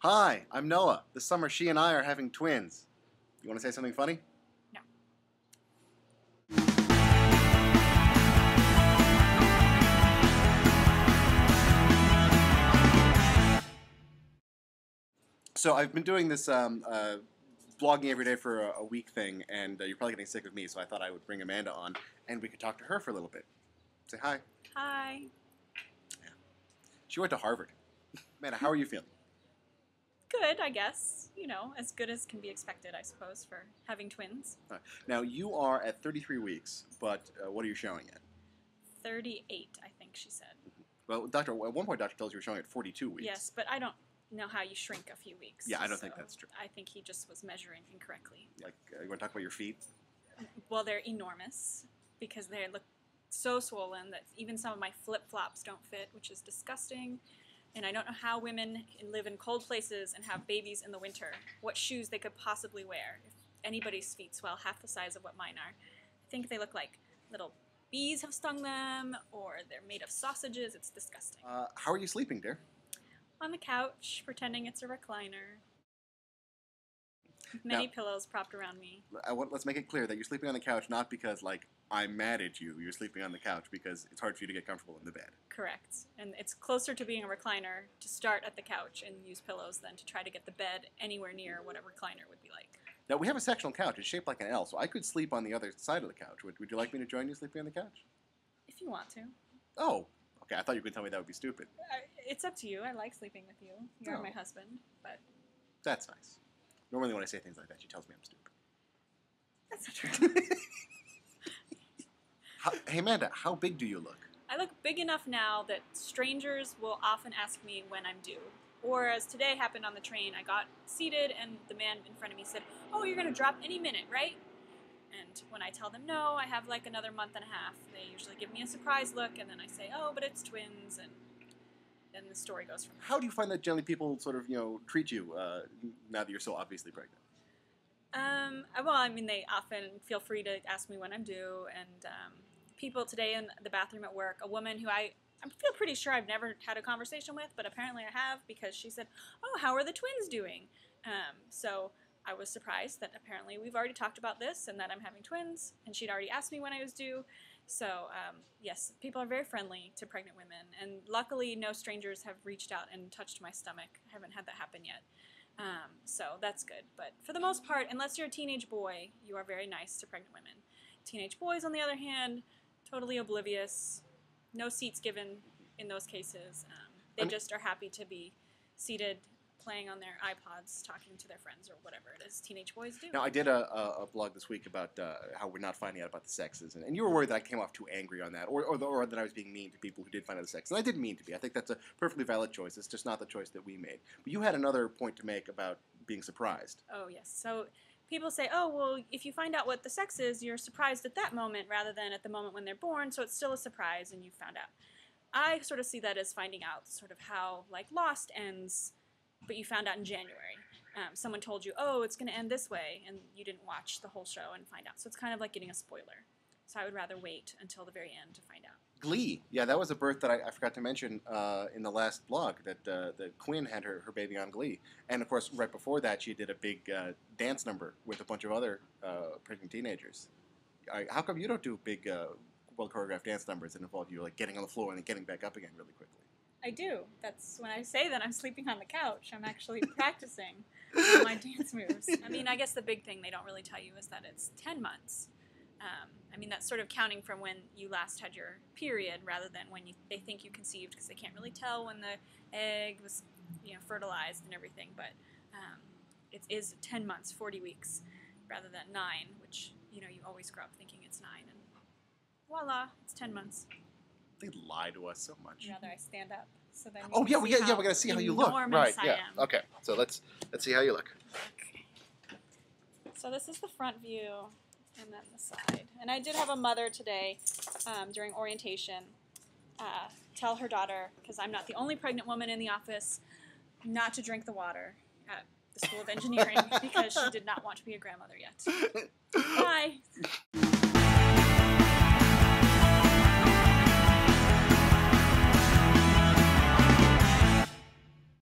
Hi, I'm Noah. This summer she and I are having twins. You want to say something funny? No. So I've been doing this blogging every day for a week thing, and you're probably getting sick of me, so I thought I would bring Amanda on, and we could talk to her for a little bit. Say hi. Hi. Yeah. She went to Harvard. Amanda, how are you feeling? Good, I guess. You know, as good as can be expected, I suppose, for having twins. Now, you are at 33 weeks, but what are you showing at? 38, I think she said. Well, at one point, doctor tells you were showing at 42 weeks. Yes, but I don't know how you shrink a few weeks. Yeah, I don't think that's true. I think he just was measuring incorrectly. Like, you want to talk about your feet? Well, they're enormous because they look so swollen that even some of my flip-flops don't fit, which is disgusting. And I don't know how women live in cold places and have babies in the winter, what shoes they could possibly wear if anybody's feet swell half the size of what mine are. I think they look like little bees have stung them, or they're made of sausages. It's disgusting. How are you sleeping, dear? On the couch, pretending it's a recliner. Many pillows propped around me. Let's make it clear that you're sleeping on the couch not because, like, I'm mad at you. You're sleeping on the couch because it's hard for you to get comfortable in the bed. Correct. And it's closer to being a recliner to start at the couch and use pillows than to try to get the bed anywhere near what a recliner would be like. Now, we have a sectional couch. It's shaped like an L, so I could sleep on the other side of the couch. Would you like me to join you sleeping on the couch? If you want to. Oh, okay. I thought you were going to tell me that would be stupid. It's up to you. I like sleeping with you. You're my husband, but... That's nice. Normally when I say things like that, she tells me I'm stupid. That's not true. Hey, Amanda, how big do you look? I look big enough now that strangers will often ask me when I'm due. Or as today happened on the train, I got seated and the man in front of me said, "Oh, you're going to drop any minute, right?" And when I tell them no, I have like another month and a half, they usually give me a surprise look and then I say, "Oh, but it's twins," and then the story goes from there. How do you find that generally people sort of, treat you now that you're so obviously pregnant? Well, I mean, they often feel free to ask me when I'm due, and people today in the bathroom at work, a woman who I feel pretty sure I've never had a conversation with, but apparently I have, because she said, "Oh, how are the twins doing?" So I was surprised that apparently we've already talked about this and that I'm having twins, and she'd already asked me when I was due. So, yes, people are very friendly to pregnant women, and luckily no strangers have reached out and touched my stomach. I haven't had that happen yet. So that's good. But for the most part, unless you're a teenage boy, you are very nice to pregnant women. Teenage boys, on the other hand, totally oblivious. No seats given in those cases. They just are happy to be seated, playing on their iPods, talking to their friends, or whatever it is teenage boys do. Now, I did a blog this week about how we're not finding out about the sexes, and you were worried that I came off too angry on that, or that I was being mean to people who did find out the sex. And I didn't mean to be. I think that's a perfectly valid choice. It's just not the choice that we made. But you had another point to make about being surprised. Oh, yes. So people say, "Oh, well, if you find out what the sex is, you're surprised at that moment rather than at the moment when they're born, so it's still a surprise and you found out." I sort of see that as finding out sort of how, like, Lost ends, but you found out in January. Someone told you, "Oh, it's going to end this way," and you didn't watch the whole show and find out. So it's kind of like getting a spoiler. So I would rather wait until the very end to find out. Glee. Yeah, that was a birth that I forgot to mention in the last blog, that Quinn had her baby on Glee. And, of course, right before that, she did a big dance number with a bunch of other pregnant teenagers. How come you don't do big, well-choreographed dance numbers that involve you, like, getting on the floor and then getting back up again really quickly? I do. That's when I say that I'm sleeping on the couch. I'm actually practicing my dance moves. I mean, I guess the big thing they don't really tell you is that it's 10 months. I mean, that's sort of counting from when you last had your period rather than when they think you conceived, because they can't really tell when the egg was, fertilized and everything. But it is 10 months, 40 weeks, rather than 9, which, you always grow up thinking it's 9. And voila, it's 10 months. They lie to us so much. You'd rather I stand up, so then. We gotta see how you look. Right. I Yeah. am. Okay. So let's see how you look. Okay. So this is the front view, and then the side. And I did have a mother today during orientation tell her daughter, because I'm not the only pregnant woman in the office, not to drink the water at the School of Engineering because she did not want to be a grandmother yet. Bye.